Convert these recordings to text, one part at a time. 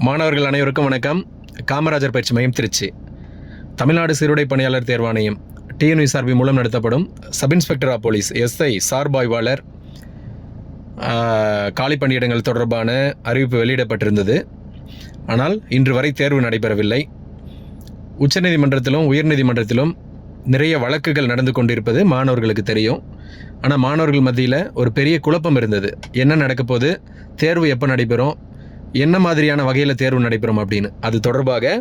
மாணவர்கள் அனைவருக்கும் வணக்கம். காமராஜர் பயிற்சி மையம் திருச்சி. தமிழ்நாடு சீருடை பணியாளர் தேர்வாணையம் டிஎன்யூஎஸ்ஆர்பி மூலம் நடத்தப்படும் sub inspector of police SI சார்பாய்வாளர் காலி பணியிடங்கள் தொடர்பான அறிவிப்பு வெளியிடப்பட்டிருந்தது. ஆனால் இன்று வரை தேர்வு நடைபெறவில்லை. உச்சநீதிமன்றத்திலும் உயர்நீதிமன்றத்திலும் நிறைய வழக்குகள் நடந்து கொண்டிருப்பது மாணவர்களுக்கு தெரியும். ஆனால் மாணவர்கள் மத்தியில் ஒரு பெரிய குழப்பம் இருந்தது. என்ன நடக்க போகுது, தேர்வு எப்போ நடைபெறும், என்ன மாதிரியான வகையில் தேர்வு நடைபெறும் அப்படின்னு. அது தொடர்பாக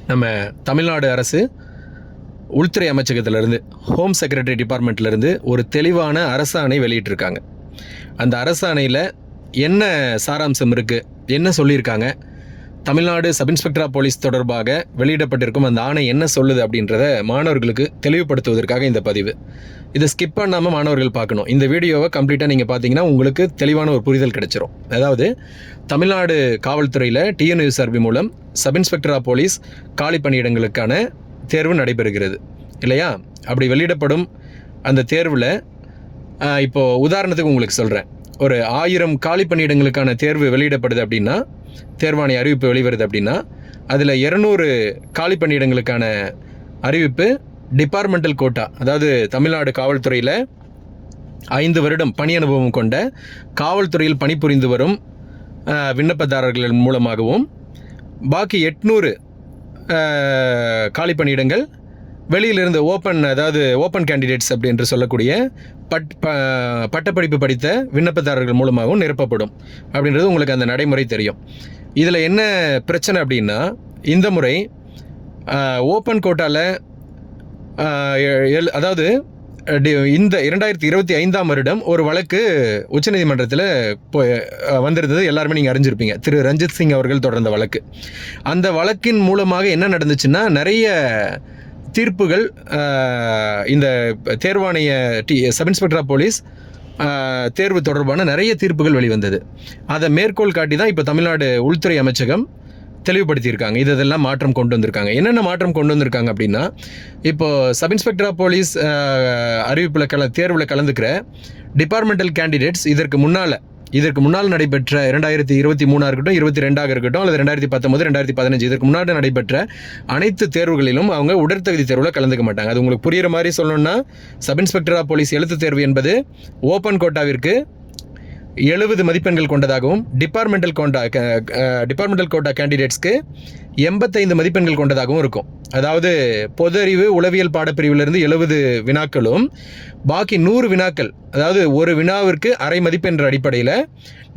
நம்ம தமிழ்நாடு அரசு உள்துறை அமைச்சகத்திலேருந்து, ஹோம் செக்ரட்டரி டிபார்ட்மெண்ட்லேருந்து ஒரு தெளிவான அரசாணை வெளியிட்டிருக்காங்க. அந்த அரசாணையில் என்ன சாராம்சம் இருக்குது, என்ன சொல்லியிருக்காங்க, Tamil Nadu sub inspector of police தொடர்பாக வெளியிடப்பட்டிருக்கும் அந்த ஆணை என்ன சொல்லுது அப்படின்றத மாணவர்களுக்கு தெளிவுபடுத்துவதற்காக இந்த பதிவு. இதை ஸ்கிப் பண்ணாமல் மாணவர்கள் பார்க்கணும். இந்த வீடியோவை கம்ப்ளீட்டாக நீங்கள் பார்த்தீங்கன்னா உங்களுக்கு தெளிவான ஒரு புரிதல் கிடைச்சிரும். அதாவது தமிழ்நாடு காவல்துறையில் டிஎன்யூஎஸ்ஆர்பி மூலம் சப் இன்ஸ்பெக்டர் ஆஃப் போலீஸ் காலி பணியிடங்களுக்கான தேர்வு நடைபெறுகிறது இல்லையா? அப்படி வெளியிடப்படும் அந்த தேர்வில் இப்போது உதாரணத்துக்கு உங்களுக்கு சொல்கிறேன். ஒரு 1000 காலி பணியிடங்களுக்கான தேர்வு வெளியிடப்படுது அப்படின்னா, தேர்வாணைய அறிவிப்பு வெளிவருது அப்படின்னா, அதில் 200 காலி பணியிடங்களுக்கான அறிவிப்பு டிபார்ட்மெண்டல் கோட்டா, அதாவது தமிழ்நாடு காவல்துறையில் 5 வருடம் பணி அனுபவம் கொண்ட காவல்துறையில் பணிபுரிந்து வரும் விண்ணப்பதாரர்கள் மூலமாகவும், பாக்கி 800 காலி பணியிடங்கள் வெளியிலிருந்து ஓப்பன் கேண்டிடேட்ஸ் அப்படின்னு சொல்லக்கூடிய பட்டப்படிப்பு படித்த விண்ணப்பதாரர்கள் மூலமாகவும் நிரப்பப்படும் அப்படின்றது உங்களுக்கு அந்த நடைமுறை தெரியும். இதில் என்ன பிரச்சனை அப்படின்னா, இந்த முறை ஓப்பன் கோட்டாவில் அதாவது இந்த 2025ஆம் வருடம் ஒரு வழக்கு உச்சநீதிமன்றத்தில் வந்திருந்தது. எல்லாருமே நீங்கள் அறிஞ்சிருப்பீங்க. திரு ரஞ்சித் சிங் அவர்கள் தொடர்ந்த வழக்கு. அந்த வழக்கின் மூலமாக என்ன நடந்துச்சுன்னா, நிறைய தீர்ப்புகள் இந்த தேர்வாணைய சப் இன்ஸ்பெக்டர் ஆஃப் போலீஸ் தேர்வு தொடர்பான நிறைய தீர்ப்புகள் வெளிவந்தது. அதை மேற்கோள் காட்டி தான் இப்போ தமிழ்நாடு உள்துறை அமைச்சகம் தெளிவுபடுத்தியிருக்காங்க. இதெல்லாம் மாற்றம் கொண்டு வந்திருக்காங்க. என்னென்ன மாற்றம் கொண்டு வந்திருக்காங்க அப்படின்னா, இப்போது சப் இன்ஸ்பெக்டர் ஆஃப் போலீஸ் அறிவிப்பில் தேர்வில் கலந்துக்கிற டிபார்ட்மெண்டல் கேண்டிடேட்ஸ் இதற்கு முன்னால் நடைபெற்ற 2023 இருக்கட்டும், 22 இருக்கட்டும், அல்லது 2019, 2015 இதற்கு முன்னாடி நடைபெற்ற அனைத்து தேர்வுகளிலும் அவங்க உடற்தகுதி தேர்வில் கலந்துக்க மாட்டாங்க. அது உங்களுக்கு புரிகிற மாதிரி சொல்லணும்னா, சப் இன்ஸ்பெக்டர் ஆஃப் போலீஸ் எழுத்து தேர்வு என்பது ஓப்பன் கோட்டாவிற்கு 70 மதிப்பெண்கள் கொண்டதாகவும், டிபார்ட்மெண்டல் கோட்டா கேண்டிடேட்ஸ்க்கு 85 மதிப்பெண்கள் கொண்டதாகவும் இருக்கும். அதாவது பொது அறிவு உளவியல் பாடப்பிரிவிலிருந்து 70 வினாக்களும், பாக்கி 100 வினாக்கள், அதாவது ஒரு வினாவிற்கு அரை மதிப்பென்ற அடிப்படையில்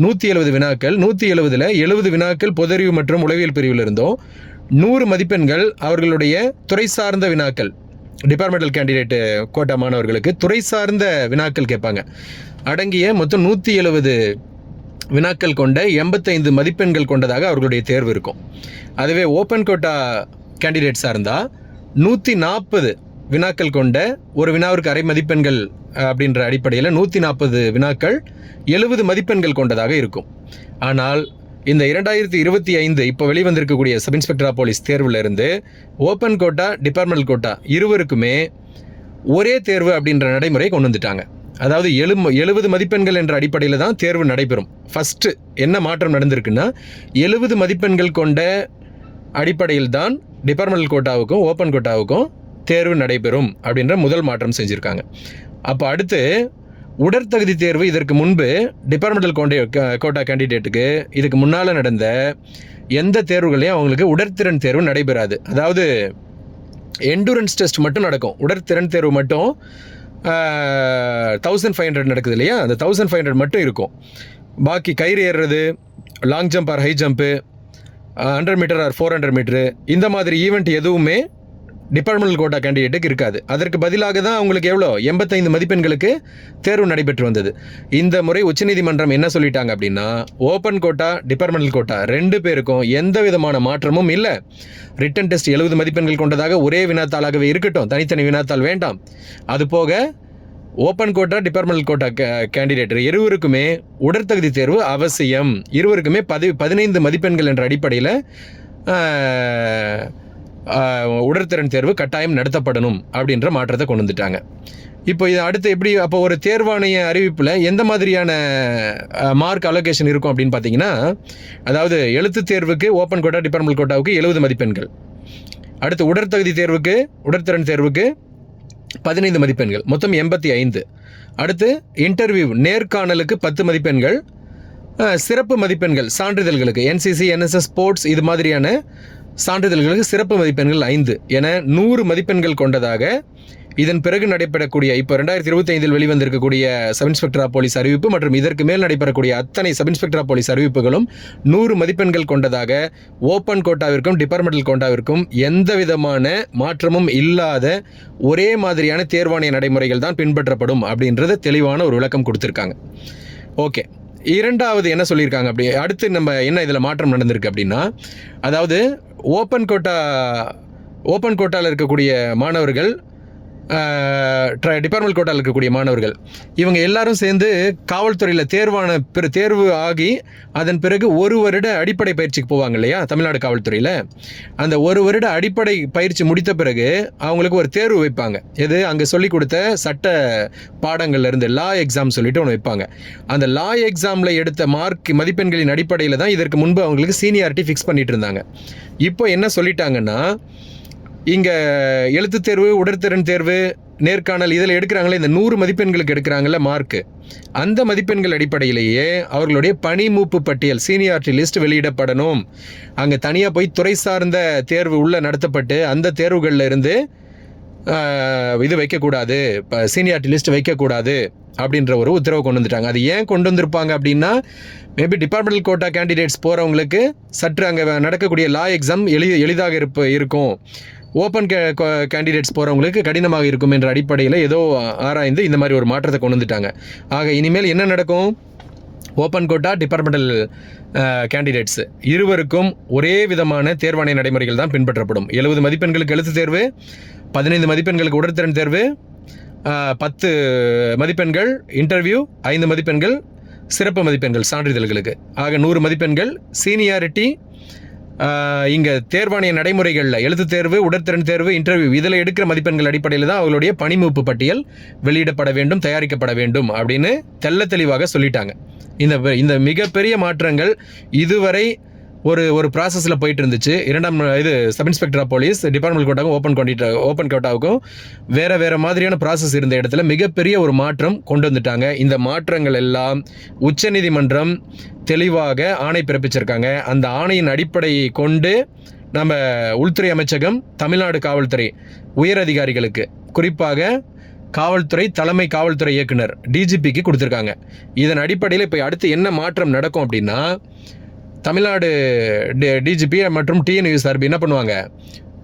170 வினாக்கள், 170ல் 70 வினாக்கள் பொது அறிவு மற்றும் உளவியல் பிரிவிலிருந்தும், 100 மதிப்பெண்கள் அவர்களுடைய துறை சார்ந்த வினாக்கள், டிபார்ட்மெண்டல் கேண்டிடேட் கோட்டா மாணவர்களுக்கு துறை சார்ந்த வினாக்கள் கேட்பாங்க. அடங்கிய மொத்தம் 170 வினாக்கள் கொண்ட 85 மதிப்பெண்கள் கொண்டதாக அவர்களுடைய தேர்வு இருக்கும். அதுவே ஓப்பன் கோட்டா கேண்டிடேட்ஸாக இருந்தால் 140 வினாக்கள் கொண்ட, ஒரு வினாவிற்கு அரை மதிப்பெண்கள் அப்படின்ற அடிப்படையில் 140 வினாக்கள் 70 மதிப்பெண்கள் கொண்டதாக இருக்கும். ஆனால் இந்த 2025 இப்போ வெளிவந்திருக்கக்கூடிய சப் இன்ஸ்பெக்டர் ஆஃப் போலீஸ் தேர்வில் இருந்து ஓப்பன் கோட்டா, டிபார்ட்மெண்டல் கோட்டா இருவருக்குமே ஒரே தேர்வு அப்படின்ற நடைமுறை கொண்டு வந்துட்டாங்க. அதாவது 70 மதிப்பெண்கள் என்ற அடிப்படையில் தான் தேர்வு நடைபெறும். ஃபஸ்ட்டு என்ன மாற்றம் நடந்திருக்குன்னா, 70 மதிப்பெண்கள் கொண்ட அடிப்படையில் தான் டிபார்ட்மெண்டல் கோட்டாவுக்கும் ஓப்பன் கோட்டாவுக்கும் தேர்வு நடைபெறும் அப்படின்ற முதல் மாற்றம் செஞ்சுருக்காங்க. அப்போ அடுத்து உடற்தகுதி தேர்வு. இதற்கு முன்பு டிபார்ட்மெண்டல் கோட்டா கேண்டிடேட்டுக்கு இதுக்கு முன்னால் நடந்த எந்த தேர்வுகளையும் அவங்களுக்கு உடற்திறன் தேர்வு நடைபெறாது. அதாவது எண்டூரன்ஸ் டெஸ்ட் மட்டும் நடக்கும். உடற்திறன் தேர்வு மட்டும் 1500 நடக்குது இல்லையா, அந்த 1500 மட்டும் இருக்கும். பாக்கி கயிறு ஏறுறது, long jump or high jump, 100 meter or 400 meter, இந்த மாதிரி ஈவெண்ட் எதுவுமே டிபார்ட்மெண்டல் கோட்டா கேண்டிடேட்டுக்கு இருக்காது. அதற்கு பதிலாக தான் அவங்களுக்கு 85 மதிப்பெண்களுக்கு தேர்வு நடைபெற்று வந்தது. இந்த முறை உச்சநீதிமன்றம் என்ன சொல்லிட்டாங்க அப்படின்னா, ஓப்பன் கோட்டா, டிபார்ட்மெண்டல் கோட்டா 2 பேருக்கும் எந்த விதமான மாற்றமும் இல்லை. ரிட்டன் டெஸ்ட் 70 மதிப்பெண்கள் கொண்டதாக ஒரே வினாத்தாளாகவே இருக்கட்டும், தனித்தனி வினாத்தாள் வேண்டாம். அதுபோக open quota, departmental quota candidate இருவருக்குமே உடற்தகுதி தேர்வு அவசியம். இருவருக்குமே 15 மதிப்பெண்கள் என்ற அடிப்படையில் உடற்திறன் தேர்வு கட்டாயம் நடத்தப்படணும் அப்படின்ற மாற்றத்தை கொண்டு வந்துட்டாங்க. இப்போ இது அடுத்து எப்படி அப்போ ஒரு தேர்வாணைய அறிவிப்பில் எந்த மாதிரியான மார்க் அலோகேஷன் இருக்கும் அப்படின்னு பார்த்தீங்கன்னா, அதாவது எழுத்து தேர்வுக்கு ஓப்பன் கோட்டா டிபார்ட்மெண்ட் கோட்டாவுக்கு 70 மதிப்பெண்கள், அடுத்து உடற்தகுதி தேர்வுக்கு உடற்திறன் தேர்வுக்கு 15 மதிப்பெண்கள், மொத்தம் 85. அடுத்து இன்டர்வியூ நேர்காணலுக்கு 10 மதிப்பெண்கள், சிறப்பு மதிப்பெண்கள் சான்றிதழ்களுக்கு என்சிசி என்எஸ்எஸ் ஸ்போர்ட்ஸ் இது மாதிரியான சான்றிதழ்களுக்கு சிறப்பு மதிப்பெண்கள் 5 என 100 மதிப்பெண்கள் கொண்டதாக இதன் பிறகு நடைபெறக்கூடிய இப்போ 2025 வெளிவந்திருக்கக்கூடிய சப் இன்ஸ்பெக்டர் ஆஃப் போலீஸ் அறிவிப்பு மற்றும் இதற்கு மேல் நடைபெறக்கூடிய அத்தனை சப் இன்ஸ்பெக்டர் ஆஃப் போலீஸ் அறிவிப்புகளும் 100 மதிப்பெண்கள் கொண்டதாக ஓப்பன் கோட்டாவிற்கும் டிபார்ட்மெண்டல் கோட்டாவிற்கும் எந்த விதமான மாற்றமும் இல்லாத ஒரே மாதிரியான தேர்வாணைய நடைமுறைகள் தான் பின்பற்றப்படும் அப்படின்றத தெளிவான ஒரு விளக்கம் கொடுத்துருக்காங்க. ஓகே, இரண்டாவது என்ன சொல்லியிருக்காங்க அப்படி அடுத்து நம்ம என்ன இதில் மாற்றம் நடந்திருக்கு அப்படின்னா, அதாவது ஓப்பன் கோட்டாவில் இருக்கக்கூடிய மாணவர்கள், டிபார்ட்மெண்ட் கோட்டாவில் இருக்கக்கூடிய மாணவர்கள் இவங்க எல்லாரும் சேர்ந்து காவல்துறையில் தேர்வு ஆகி அதன் பிறகு 1 வருட அடிப்படை பயிற்சிக்கு போவாங்க இல்லையா தமிழ்நாடு காவல்துறையில். அந்த 1 வருட அடிப்படை பயிற்சி முடித்த பிறகு அவங்களுக்கு ஒரு தேர்வு வைப்பாங்க. எது அங்கே சொல்லிக் கொடுத்த சட்ட பாடங்கள்லேருந்து லா எக்ஸாம் சொல்லிட்டு ஒன்று வைப்பாங்க. அந்த லா எக்ஸாமில் எடுத்த மதிப்பெண்களின் அடிப்படையில் தான் இதற்கு முன்பு அவங்களுக்கு சீனியாரிட்டி ஃபிக்ஸ் பண்ணிட்டு இருந்தாங்க. இப்போ என்ன சொல்லிட்டாங்கன்னா, இங்கே எழுத்து தேர்வு உடற்திறன் தேர்வு நேர்காணல் இதில் எடுக்கிறாங்களே இந்த 100 மதிப்பெண்களுக்கு எடுக்கிறாங்கல்ல மார்க்கு, அந்த மதிப்பெண்கள் அடிப்படையிலேயே அவர்களுடைய பணிமூப்பு பட்டியல் சீனியாரிட்டி லிஸ்ட் வெளியிடப்படணும். அங்கே தனியாக போய் துறை சார்ந்த தேர்வு உள்ள நடத்தப்பட்டு அந்த தேர்வுகளில் இருந்து இது வைக்கக்கூடாது, இப்போ சீனியாரிட்டி லிஸ்ட் வைக்கக்கூடாது அப்படின்ற ஒரு உத்தரவை கொண்டு வந்துட்டாங்க. அது ஏன் கொண்டு வந்திருப்பாங்க அப்படின்னா, மேபி டிபார்ட்மெண்டல் கோட்டா கேண்டிடேட்ஸ் போகிறவங்களுக்கு சற்று அங்கே நடக்கக்கூடிய லா எக்ஸாம் எளிதாக இருக்கும், ஓப்பன் கேண்டிடேட்ஸ் போகிறவங்களுக்கு கடினமாக இருக்கும் என்ற அடிப்படையில் ஏதோ ஆராய்ந்து இந்த மாதிரி ஒரு மாற்றத்தை கொண்டு வந்துட்டாங்க. ஆக இனிமேல் என்ன நடக்கும், ஓப்பன் கோட்டா டிபார்ட்மெண்டல் கேண்டிடேட்ஸ் இருவருக்கும் ஒரே விதமான தேர்வாணைய நடைமுறைகள் தான் பின்பற்றப்படும். 70 மதிப்பெண்களுக்கு எழுத்து தேர்வு, 15 மதிப்பெண்களுக்கு உடற்திறன் தேர்வு, 10 மதிப்பெண்கள் இன்டர்வியூ, 5 மதிப்பெண்கள் சிறப்பு மதிப்பெண்கள் சான்றிதழ்களுக்கு. ஆக 100 மதிப்பெண்கள் சீனியாரிட்டி. இங்கே தேர்வாணைய நடைமுறைகளில் எழுத்து தேர்வு உடற்திறன் தேர்வு இன்டர்வியூ இதில் எடுக்கிற மதிப்பெண்கள் அடிப்படையில் தான் அவங்களுடைய பணிமூப்பு பட்டியல் வெளியிடப்பட வேண்டும், தயாரிக்கப்பட வேண்டும் அப்படின்னு தெளிவாக சொல்லிட்டாங்க. இந்த மிகப்பெரிய மாற்றங்கள் இதுவரை ஒரு ப்ராசஸில் போயிட்டு இருந்துச்சு. இது sub inspector of police department கோட்டாவுக்கும் ஓப்பன் கோட்டாவுக்கும் வேறு மாதிரியான ப்ராசஸ் இருந்த இடத்துல மிகப்பெரிய ஒரு மாற்றம் கொண்டு வந்துட்டாங்க. இந்த மாற்றங்கள் எல்லாம் உச்சநீதிமன்றம் தெளிவாக ஆணை பிறப்பிச்சிருக்காங்க. அந்த ஆணையின் அடிப்படையை கொண்டு நம்ம உள்துறை அமைச்சகம் தமிழ்நாடு காவல்துறை உயர் அதிகாரிகளுக்கு, குறிப்பாக காவல்துறை தலைமை காவல்துறை இயக்குனர் டிஜிபிக்கு கொடுத்துருக்காங்க. இதன் அடிப்படையில் இப்போ அடுத்து என்ன மாற்றம் நடக்கும் அப்படின்னா, தமிழ்நாடு டிஜிபி மற்றும் டிஎன்யூஎஸ்ஆர்பி என்ன பண்ணுவாங்க,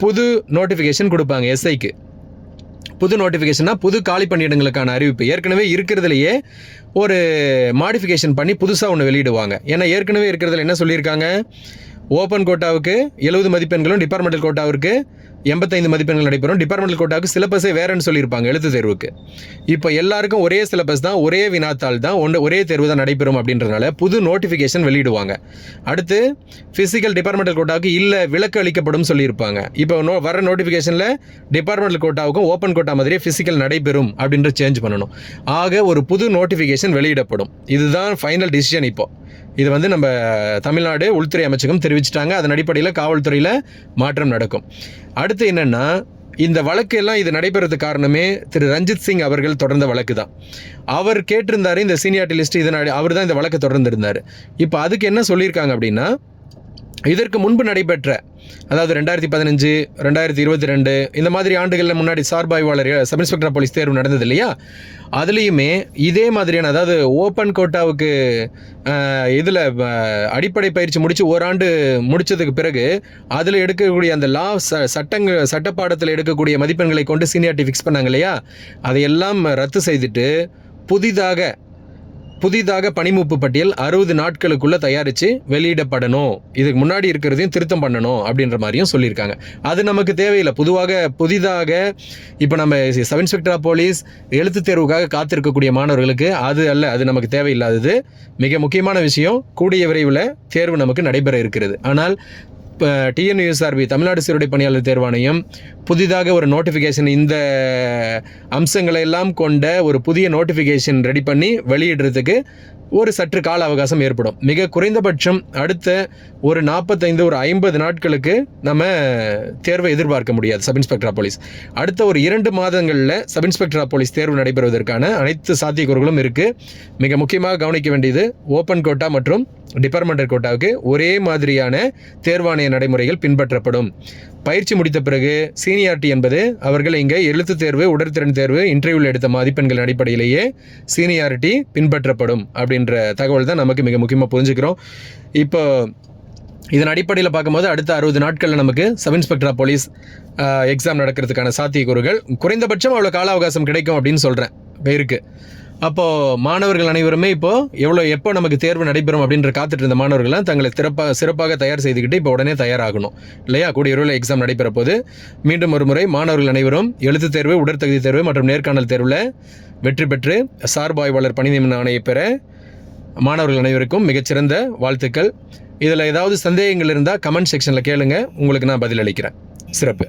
புது நோட்டிஃபிகேஷன் கொடுப்பாங்க. எஸ்ஐக்கு புது நோட்டிஃபிகேஷன்னா புது காலி பணியிடங்களுக்கான அறிவிப்பு ஏற்கனவே இருக்கிறதுலையே ஒரு மாடிஃபிகேஷன் பண்ணி புதுசாக ஒன்று வெளியிடுவாங்க. ஏன்னா ஏற்கனவே இருக்கிறதுல என்ன சொல்லியிருக்காங்க, ஓப்பன் கோட்டாவுக்கு 70 மதிப்பெண்களும் டிபார்ட்மெண்டல் கோட்டாவிற்கு 85 மதிப்பெண்கள் நடைபெறும். டிபார்ட்மெண்டல் கோட்டாவுக்கு சிலபஸே வேறன்னு சொல்லியிருப்பாங்க எழுத்து தேர்வுக்கு. இப்போ எல்லாருக்கும் ஒரே சிலபஸ் தான், ஒரே வினாத்தாள் தான், ஒரே தேர்வு தான் நடைபெறும் அப்படின்றதுனால புது நோட்டிஃபிகேஷன் வெளியிடுவாங்க. அடுத்து ஃபிசிக்கல் டிபார்ட்மெண்டல் கோட்டாவுக்கு இல்லை விலக்கு அளிக்கப்படும் சொல்லியிருப்பாங்க. இப்போ வர நோட்டிஃபிகேஷனில் டிபார்ட்மெண்டல் கோட்டாவுக்கும் ஓப்பன் கோட்டா மாதிரியே ஃபிசிக்கல் நடைபெறும் அப்படின்ற சேஞ்ச் பண்ணணும். ஆக ஒரு புது நோட்டிஃபிகேஷன் வெளியிடப்படும். இதுதான் ஃபைனல் டிசிஷன். இப்போ இது நம்ம தமிழ்நாடு உள்துறை அமைச்சகம் தெரிவிச்சிட்டாங்க. அதன் அடிப்படையில் காவல்துறையில் மாற்றம் நடக்கும். அடுத்து என்னென்னா, இந்த வழக்கு எல்லாம் இது நடைபெறதுக்கு காரணமே திரு ரஞ்சித் சிங் அவர்கள் தொடர்ந்த வழக்கு தான். அவர் கேட்டிருந்தார் இந்த சீனியாரிட்டி லிஸ்ட், அவர் தான் இந்த வழக்கை தொடர்ந்துருந்தார். இப்போ அதுக்கு என்ன சொல்லியிருக்காங்க அப்படின்னா, இதற்கு முன்பு நடைபெற்ற, அதாவது 2015 2022 இந்த மாதிரி ஆண்டுகளில் முன்னாடி சார்பாய்வாளர் சப் இன்ஸ்பெக்டர் ஆஃப் போலீஸ் தேர்வு நடந்தது இல்லையா, அதுலேயுமே இதே மாதிரியான, அதாவது ஓப்பன் கோட்டாவுக்கு இதில் அடிப்படை பயிற்சி முடித்து ஓராண்டு முடித்ததுக்கு பிறகு அதில் எடுக்கக்கூடிய அந்த லா சட்டப்பாடத்தில் எடுக்கக்கூடிய மதிப்பெண்களை கொண்டு சீனியாரிட்டி ஃபிக்ஸ் பண்ணாங்க இல்லையா, அதையெல்லாம் ரத்து செய்துட்டு புதிதாக பணிமூப்பு பட்டியல் 60 நாட்களுக்குள்ளே தயாரித்து வெளியிடப்படணும், இதுக்கு முன்னாடி இருக்கிறதையும் திருத்தம் பண்ணணும் அப்படின்ற மாதிரியும் சொல்லியிருக்காங்க. அது நமக்கு தேவையில்லை. புதிதாக இப்போ நம்ம சப் இன்ஸ்பெக்டர் ஆஃப் போலீஸ் எழுத்து தேர்வுக்காக காத்திருக்கக்கூடிய மாணவர்களுக்கு அது நமக்கு தேவையில்லாதது. மிக முக்கியமான விஷயம், கூடிய விரைவில் தேர்வு நமக்கு நடைபெற இருக்கிறது. ஆனால் இப்போ டிஎன்யூஎஸ்ஆர்பி தமிழ்நாடு சீருடை பணியாளர் தேர்வாணையம் புதிதாக ஒரு நோட்டிஃபிகேஷன் இந்த அம்சங்களை எல்லாம் கொண்ட ஒரு புதிய நோட்டிஃபிகேஷன் ரெடி பண்ணி வெளியிடுறதுக்கு ஒரு சற்று கால அவகாசம் ஏற்படும். மிக குறைந்தபட்சம் அடுத்த ஒரு 45 ஒரு 50 நாட்களுக்கு நம்ம தேர்வை எதிர்பார்க்க முடியாது. சப் இன்ஸ்பெக்டர் ஆஃப் போலீஸ் அடுத்த ஒரு 2 மாதங்களில் சப் இன்ஸ்பெக்டர் ஆஃப் போலீஸ் தேர்வு நடைபெறுவதற்கான அனைத்து சாத்தியக்கூறுகளும் இருக்குது. மிக முக்கியமாக கவனிக்க வேண்டியது ஓப்பன் கோட்டா மற்றும் டிபார்ட்மெண்டல் கோட்டாவுக்கு ஒரே மாதிரியான தேர்வாணைய நடைமுறைகள் பின்பற்றப்படும். பயிற்சி முடித்த பிறகு சீனியாரிட்டி என்பது அவர்கள் இங்கே எழுத்து தேர்வு, உடற்திறன் தேர்வு, இன்டர்வியூவில் எடுத்த மதிப்பெண்கள் அடிப்படையிலேயே சீனியாரிட்டி பின்பற்றப்படும் அப்படின்ற தகவல் தான் நமக்கு மிக முக்கியமாக புரிஞ்சுக்கிறோம். இப்போ இதன் அடிப்படையில் பார்க்கும்போது அடுத்த 60 நாட்களில் நமக்கு sub inspector of police exam நடக்கிறதுக்கான சாத்தியக்கூறுகள் குறைந்தபட்சம் அவ்வளோ கால அவகாசம் கிடைக்கும் அப்படின்னு சொல்கிறேன் பேருக்கு. அப்போது மாணவர்கள் அனைவருமே இப்போது எப்போ நமக்கு தேர்வு நடைபெறும் அப்படின்ற காத்துட்டு இருந்த மாணவர்கள்லாம் தங்களை சிறப்பாக தயார் செய்துக்கிட்டு இப்போ உடனே தயாராகணும் இல்லையா? கூடிய விரைவில் எக்ஸாம் நடைபெற போது மீண்டும் ஒரு முறை மாணவர்கள் அனைவரும் எழுத்து தேர்வு, உடற்தகுதி தேர்வு மற்றும் நேர்காணல் தேர்வில் வெற்றி பெற்று சார்பு ஆய்வாளர் பணி நியமன ஆணையை பெற மாணவர்கள் அனைவருக்கும் மிகச்சிறந்த வாழ்த்துக்கள். இதில் ஏதாவது சந்தேகங்கள் இருந்தால் கமெண்ட் செக்ஷனில் கேளுங்க, உங்களுக்கு நான் பதிலளிக்கிறேன். சிறப்பு.